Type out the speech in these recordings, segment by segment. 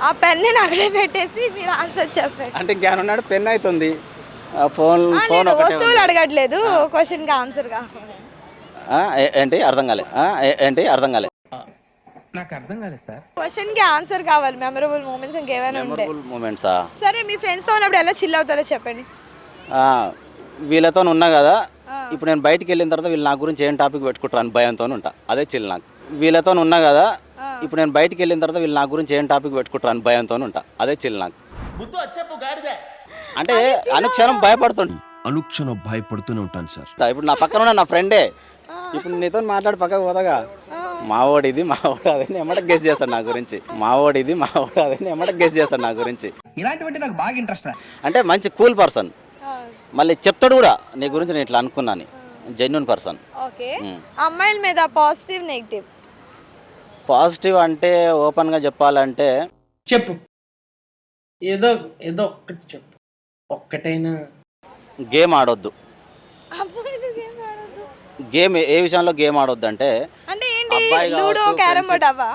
ఆ పెన్ని అక్కడే పెట్టేసి మీరు ఆన్సర్ చెప్పండి. అంటే ఇంకేమైనా ఉన్నాడు పెన్ అవుతుంది ఫోన్ వస్తువులు అడగట్లేదు, క్వశ్చన్ కి ఆన్సర్ కావాలి. ఏంటి అర్థం కాలే నాకు అర్థం కాలేదు సార్. క్వశ్చన్ కి ఆన్సర్ కావాలి. మెమరబుల్ మూమెంట్స్ ఇంకేమైనా ఉంటాయి. మూమెంట్సా? సరే మీ ఫ్రెండ్స్ తో ఉన్నప్పుడు ఎలా చిల్ అవుతారో చెప్పండి. వీళ్ళతో ఉన్నా కదా, ఇప్పుడు నేను బయటికి వెళ్ళిన తర్వాత వీళ్ళు నా గురించి ఏం టాపిక్ పెట్టుకుంటారు అని భయంతో ఉంటా. అదే చిల్ నాకు. వీళ్ళతో ఉన్నా కదా, ఇప్పుడు నేను బయటికి వెళ్ళిన తర్వాత వీళ్ళు నా గురించి ఏం టాపిక్ పెట్టుకుంటారు అని భయంతో ఉంటా. అదే చిల్ నాకు. అంటే అనుక్షణం భయపడుతూనే ఉంటాను సార్. ఇప్పుడు నా పక్కన ఉన్న నా ఫ్రెండే, ఇప్పుడు నీతో మాట్లాడి పక్కకు పోతాగా, మావోడు ఇది మావోడు అదని ఎమ్మటకు గెస్ చేస్తాడు నా గురించి. ఇలాంటివంటే నాకు బాగా ఇంట్రెస్ట్. అంటే మంచి కూల్ పర్సన్, మళ్ళీ చెప్తాడు కూడా నీ గురించి నేను ఇట్లా అనుకున్నాను. Genuine person. ఓకే, అమ్మాయిల మీద పాజిటివ్ నెగిటివ్? పాజిటివ్ అంటే ఓపెన్గా చెప్పాలంటే చెప్పు, ఏదో ఒక్కటి చెప్పు. ఒక్కటైనా గేమ్ ఆడొద్దు. గేమ్ ఏ విషయంలో గేమ్ ఆడొద్దు అంటే ఏంటి? లూడో, క్యారమ్ బోర్డ్ అవా?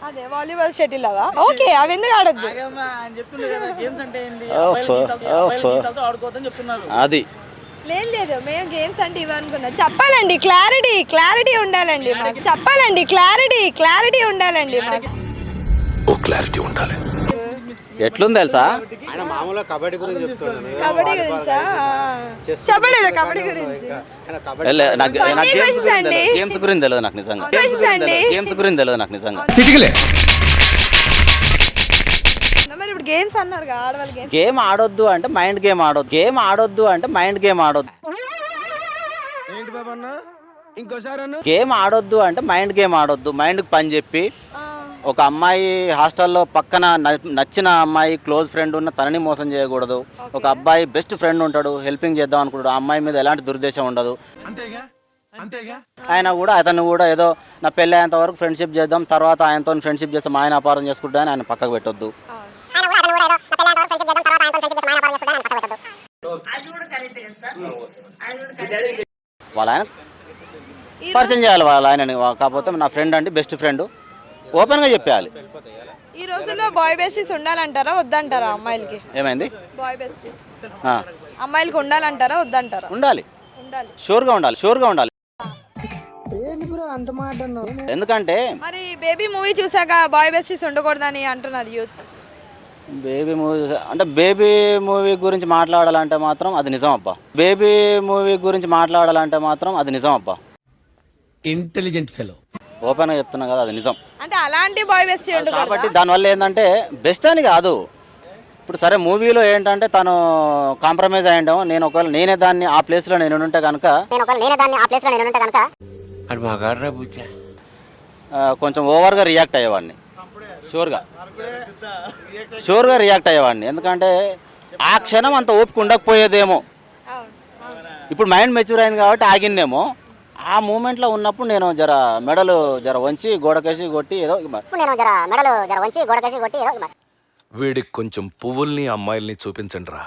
అదే వాలీబాల్, షటిల్ అవా? ఓకే, అవి ఎందుకు ఆడొద్దు? అది లేదు, మేము గేమ్స్ అంటే ఇవనుకున్నాం. చెప్పాలండి, క్లారిటీ ఉండాలండి మాకు. క్లారిటీ ఉండాలండి మాకు. ఎట్లుంది తెలుసా? కబడ్డీ గురించా? చెప్పలేదు కబడ్డీ గురించి. గేమ్స్ గురించి తెలియదు నాకు నిజంగా. మరి ఇప్పుడు గేమ్స్ అన్నారు కదా, ఆడవాళ్ళు గేమ్ ఆడొద్దు అంటే మైండ్ గేమ్ ఆడొద్దు. గేమ్ ఆడొద్దు అంటే మైండ్ గేమ్ ఆడొద్దు. మైండ్కి పని చెప్పి ఒక అమ్మాయి హాస్టల్లో పక్కన నచ్చిన అమ్మాయి క్లోజ్ ఫ్రెండ్ ఉన్న తనని మోసం చేయకూడదు. ఒక అబ్బాయి బెస్ట్ ఫ్రెండ్ ఉంటాడు, హెల్పింగ్ చేద్దాం అనుకుంటాడు. ఆ అమ్మాయి మీద ఎలాంటి దురుద్దేశం ఉండదు. అతను కూడా ఏదో నా పెళ్ళి అయ్యేంత వరకు ఫ్రెండ్షిప్ చేద్దాం, తర్వాత ఆయనతో ఫ్రెండ్షిప్ చేస్తాం, ఆయన అపారం చేసుకుంటా అని ఆయన పక్కకు పెట్టొద్దు. వాళ్ళ ఆయన పరిచయం చేయాలి, వాళ్ళ ఆయన. కాకపోతే నా ఫ్రెండ్ అంటే బెస్ట్ ఫ్రెండ్, ఓపెన్గా చెప్పేయాలి. ఈ రోజుల్లో బాయ్ బెస్టీస్ ఉండాలంటారా వద్దంటారా అమ్మాయిలకి? ఏమైంది? బాయ్ బెస్టీస్ అమ్మాయిలకి ఉండాలంటారా వద్దంటారా? ఉండాలి, షూర్గా ఉండాలి. ఎందుకంటే మరి బేబీ మూవీ చూసాక బాయ్ బెస్టీస్ ఉండకూడదని అంటున్నారు యూత్. బేబీ మూవీ గురించి మాట్లాడాలంటే మాత్రం అది నిజం అబ్బా. Intelligent fellow. ఓపెన్గా చెప్తున్నా కదా, అది నిజం. అంటే అలాంటి బాయ్ బెస్టీ ఉండదు కాబట్టి దానివల్ల ఏంటంటే బెస్ట్ అని కాదు. ఇప్పుడు సరే మూవీలో ఏంటంటే తను కాంప్రమైజ్ అయ్యిండేమో, నేనే దాన్ని ఆ ప్లేస్లో నేను ఉంటే కనుక కొంచెం ఓవర్గా రియాక్ట్ అయ్యేవాడిని. షూర్గా రియాక్ట్ అయ్యేవాడిని. ఎందుకంటే ఆ క్షణం అంత ఓపిక ఉండకపోయేదేమో. ఇప్పుడు మైండ్ మెచ్యూర్ అయింది కాబట్టి ఆగిందేమో. ఆ మూమెంట్లో ఉన్నప్పుడు నేను మెడలు వంచి గోడకేసి కొట్టి ఏదో వీడికి కొంచెం పువ్వుల్ని అమ్మాయిల్ని చూపించండి రా,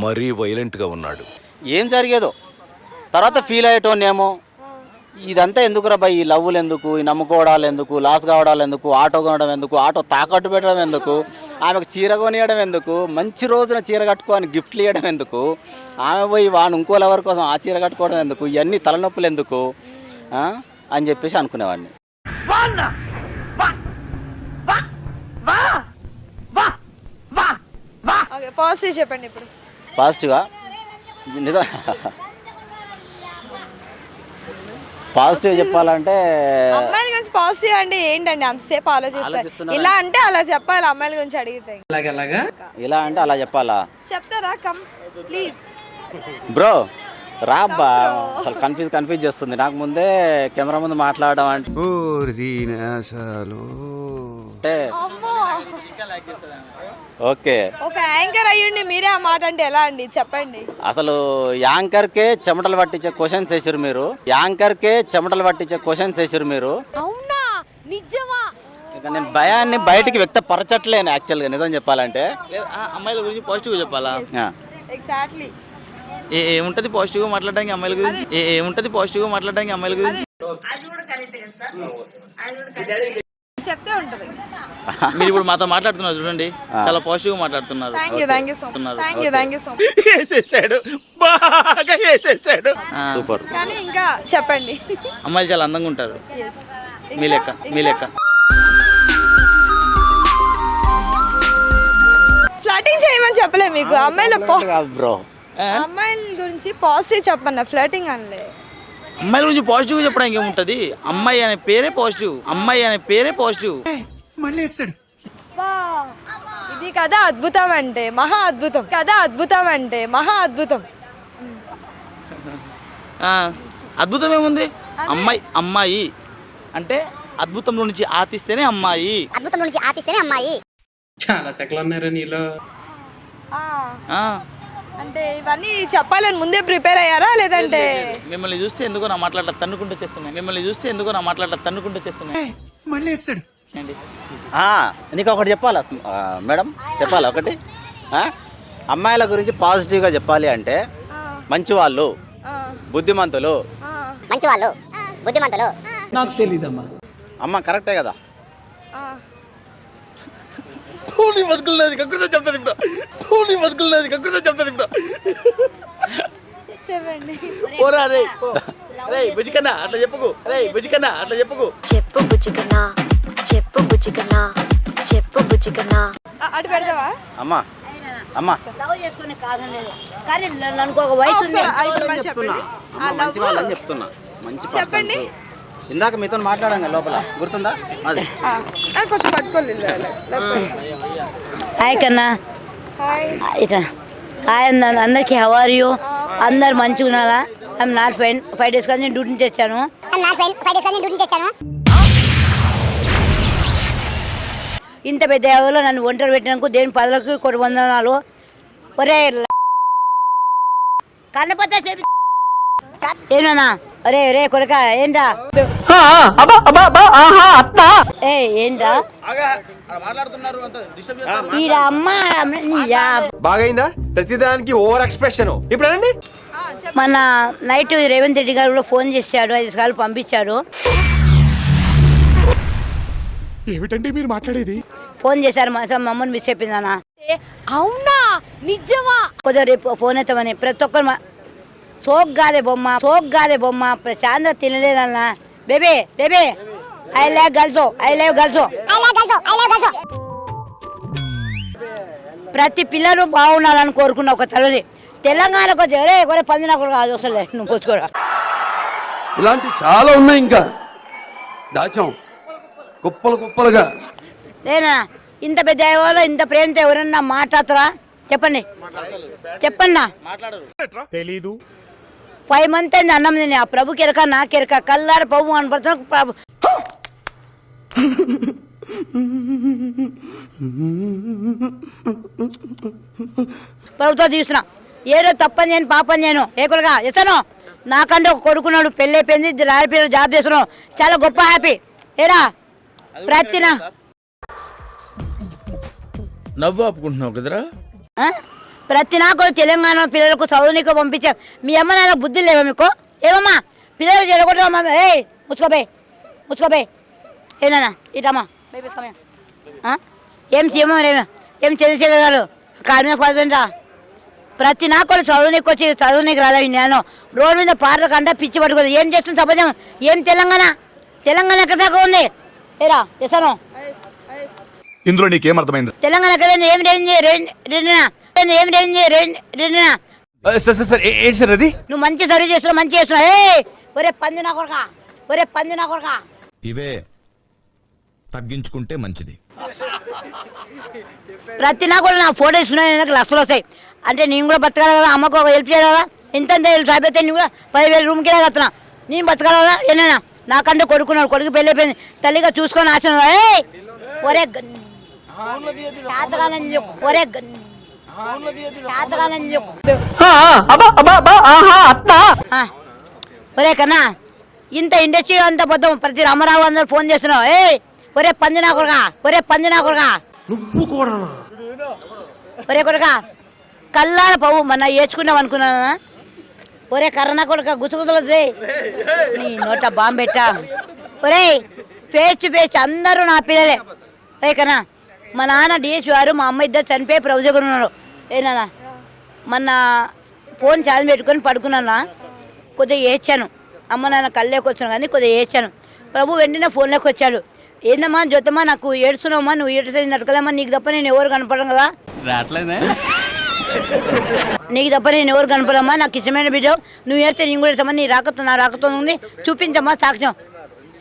మరీ వైలెంట్గా ఉన్నాడు. ఏం జరిగేదో తర్వాత ఫీల్ అయ్యేటోనేమో, ఇదంతా ఎందుకురా బాయ్, ఈ లవ్వులు ఎందుకు, ఈ నమ్ముకోవడాలు ఎందుకు, లాస్ కావడాలు ఎందుకు, ఆటో కొనడం ఎందుకు, ఆటో తాకట్టు పెట్టడం ఎందుకు, ఆమెకు చీర కొనియడం ఎందుకు, మంచి రోజున చీర కట్టుకొని గిఫ్ట్లు ఇవ్వడం ఎందుకు, ఆమె పోయి వాడు ఇంకోళ్ళ ఎవరి కోసం ఆ చీర కట్టుకోవడం ఎందుకు, ఇవన్నీ తలనొప్పులు ఎందుకు అని చెప్పేసి అనుకునేవాడిని. పాజిటివ్ చెప్పండి. ఇప్పుడు పాజిటివా? నిజం పాజిటివ్ చెప్పాలంటే అమ్మాయిల గురించి పాజిటివ్ అంటే ఏంటండి? అంతసేపు ఆలోచిస్తారు. ఇలా అంటే అలా చెప్పాలి, అమ్మాయిల గురించి అడిగితే ఇలా అంటే అలా చెప్పాలా? చెప్తారా? కమ్ ప్లీజ్ బ్రో, రాబ్బా. అసలు కన్ఫ్యూజ్ చేస్తుంది నాకు. ముందే కెమెరా ముందు మాట్లాడడం అంటే ఓకే, ఒక యాంకర్ అయ్యండి మీరే ఆ మాట అంటే ఎలా అండి? చెప్పండి. అసలు యాంకర్కే చెమటలు పట్టించే క్వశ్చన్స్ వేసారు మీరు. అవునా? నిజమా? ఇక నేను భయాన్ని బయటికి వ్యక్తపరచట్లేను యాక్చువల్గా, నిజం చెప్పాలంటే. అమ్మాయిల గురించి పాజిటివ్గా చెప్పాలా? ఎగ్జాక్ట్లీ. ఏముంటది పాజిటివ్గా మాట్లాడడానికి అమ్మాయిల గురించి? చెప్తే ఉంటది. మీరు ఇప్పుడు మాతో మాట్లాడుతున్నారు చూడండి, చాలా పాజిటివ్ మాట్లాడుతున్నారు. Thank you so much. Thank you so much. వేసేసాడు, బాగా వేసేసాడు. సూపర్. కానీ ఇంకా చెప్పండి. అమ్మాయిలు చాలా అందంగా ఉంటారు. Yes. మీ లెక్క ఫ్లర్టింగ్ చేయమని చెప్పలే మీకు అమ్మాయిల కాదు బ్రో. అమ్మాయిల గురించి పాజిటివ్ చెప్పన్న, ఫ్లర్టింగ్ అనలే. అమ్మాయిల గురించి పాజిటివ్ చెప్పడానికి ఏముంటది? అమ్మాయి అనే పేరే పాజిటివ్. వా, ఇది కదా అద్భుతం అంటే మహా అద్భుతం. అద్భుతం ఏముంది? అమ్మాయి అంటే అద్భుతంలో నుంచి ఆతిస్తేనే అమ్మాయి. చాలా సెకలు ఉన్నారా నీలో? ఆ, అంటే ఇవన్నీ చెప్పాలని ముందే ప్రిపేర్ అయ్యారా లేదంటే? మిమ్మల్ని చూస్తే ఎందుకో నా మాట్లాడట తన్నుకుంటూ చేస్తున్నాయి. నీకు ఒకటి చెప్పాలా మేడం? చెప్పాలా ఒకటి? అమ్మాయిల గురించి పాజిటివ్గా చెప్పాలి అంటే మంచివాళ్ళు, బుద్ధిమంతులు. నాకు తెలీదమ్మా. అమ్మ కరెక్టే కదా? చెప్పండి. అట్లా చెప్పుకు. అటు పెడతావా? అమ్మా ఒకసారి అయితే మళ్ళీ చెప్పండి. మంచి వాళ్ళని చెప్తున్నా, మంచి చెప్పండి. పర్సన్స్. ఇందాక మీతో మాట్లాడాం కదా లోపల, గుర్తుందా? అది కొంచెం పట్టుకోలేదు. హాయ్ కన్నా. హాయ్. ఇట్లా హాయ్ అన్న, అందరికీ హౌ ఆర్ యూ? అందరు మంచిగా ఉన్నారా? I'm not fine. 5 days కానీ నేను డ్యూటీ తెచ్చాను. ఇంత పెద్ద ఎవరో నన్ను ఒంటరి పెట్టినందుకు దేని పదలకు కొన్ని వందనాలు. ఒరే కన్నపత్త ఏమన్నా? ఒరే కొడుక ఏంటా? ఏంటా ఈడ అమ్మ బాగైందా? ప్రతిదానికి ఓవర్ ఎక్స్ప్రెషన్. ఇప్పుడు అనండి. మన నైట్ రేవంత్ రెడ్డి గారు కూడా ఫోన్ చేశాడు, 5 సార్లు పంపించాడు. ఏమిటండి మీరు మాట్లాడేది? ఫోన్ చేశారు, మమ్మల్ని మిస్ అయిపోయిందన్నా. అవునా? నిజమా? కొద్దిగా రేపు ఫోన్ అవుతామని ప్రతి ఒక్కరు సోక్ కాదే బొమ్మ ప్రశాంత తినలేదన్నా. Baby I love girls. ప్రతి పిల్లలు బాగుండాలని కోరుకున్న ఒక తల్లి. తెలంగాణకు వచ్చి ఒరే పంది నాకు కాదు అసలు నువ్వు పోసుకోరా. ఇలాంటి చాలా ఉన్నాయి, ఇంకా దాచాం కుప్పలుగా. లేనా ఇంత పెద్ద వాళ్ళు ఇంత ప్రేమతో ఎవరన్నా మాట్లాడుతారా? చెప్పండి తెలీదు. 5 months అయింది అన్నం తిని. ఆ ప్రభు కెరక నా కెరక కల్లాడ ప్రభు కనపడుతున్నా. ప్రభు ప్రభుత్వం తీసుకున్నా. ఏదో తప్పని చేయను పాపని చేయను. ఏకులుగా ఇస్తాను. నాకంటే ఒక కొడుకున్నాడు, పెళ్ళి అయిపోయింది, రాయపేరు జాబ్ చేస్తున్నావు. చాలా గొప్ప హ్యాపీ. ఏరా ప్రతిన నవ్వు ఆపుకుంటున్నావు కదరా? ప్రతి నాకు తెలంగాణ పిల్లలకు చదువునికో పంపించాం. మీ అమ్మ నాన్న బుద్ధి లేవా మీకు? ఏమమ్మా పిల్లలు చెడగొట్టమ్మా. ముచ్చుకోబే ఏనా ఇటమ్మా ఏం చంద్రశేఖర్ గారు కార్మిక పదంటా. ప్రతి నాకు చదువునికి వచ్చి చదువునికి రాలేదు. నేను రోడ్డు మీద పాటల కంట పిచ్చి పట్టుకోదు. ఏం చేస్తుంది సమాజం? ఏం తెలంగాణ ఎక్కడ దాకా ఉంది? ఏరా ఇస్తాను. ఇందులో నీకేం అర్థమైంది? తెలంగాణ సార్ అది నువ్వు మంచి సర్వీస్ చేస్తున్నావు, మంచి చేస్తున్నావు. ఒరే పంది నా కొడక. ఇవే తగ్గించుకుంటే మంచిది. ప్రతి నా కూడా నా ఫోటో ఇస్తున్నా లక్షలు వస్తాయి. అంటే నేను కూడా బతకాలి కదా, అమ్మకు ఒక హెల్ప్ చేయాలి కదా. ఎంత హెల్ప్ అయిపోతే నేను కూడా 10,000 రూమ్కి కడుతున్నా. నేను బతకాలి కదా. ఏమైనా నాకంటే కొడుకున్నాడు, కొడుకు పెళ్ళి అయిపోయింది, తల్లిగా చూసుకొని ఆశ. ఒరే ఒరే కన్నా ఇంత ఇండస్ట్రీ అంత పొద్దుం ప్రతి రామారావు అందరు ఫోన్ చేస్తున్నావు. ఒరే పంది నా కొడుక. ఒరే కొడుక కల్లాల పవ్వు మన ఏడ్చుకున్నాం అనుకున్నానా? ఒరే కరోనా కొడుక గుసగుసలు నీ నోట బాంబు పెట్టా. ఒరే ఫేస్ టు ఫేస్ అందరూ నా పిల్లలే. కన్నా మా నాన్న డిఎస్ వారు మా అమ్మ ఇద్దరు చనిపోయి ప్రభు దగ్గర ఉన్నారు. ఏనా మొన్న ఫోన్ ఛార్జ్ పెట్టుకొని పడుకున్నా. కొద్దిగా ఏడ్చాను. అమ్మ నాన్న కళ్ళలోకి వచ్చాను కానీ కొద్దిగా ఏడ్చాను. ప్రభు వెంటనే ఫోన్లోకి వచ్చాడు. ఏందమ్మా జ్యోతమ్మా నాకు ఏడుస్తున్నావమ్మా, నువ్వు ఏడుస్తున్నట్టుకలేమ్మా, నీకు తప్ప నేను ఎవరు కనపడను కదా, నీకు తప్ప నేను ఎవరు కనపడమ్మా, నాకు ఇష్టమైన బిడ్డ, నువ్వు ఏడితే నేను కూడా ఇస్తామని నీ రాకతో నా రాకతో ఉంది, చూపించమ్మా సాక్ష్యం.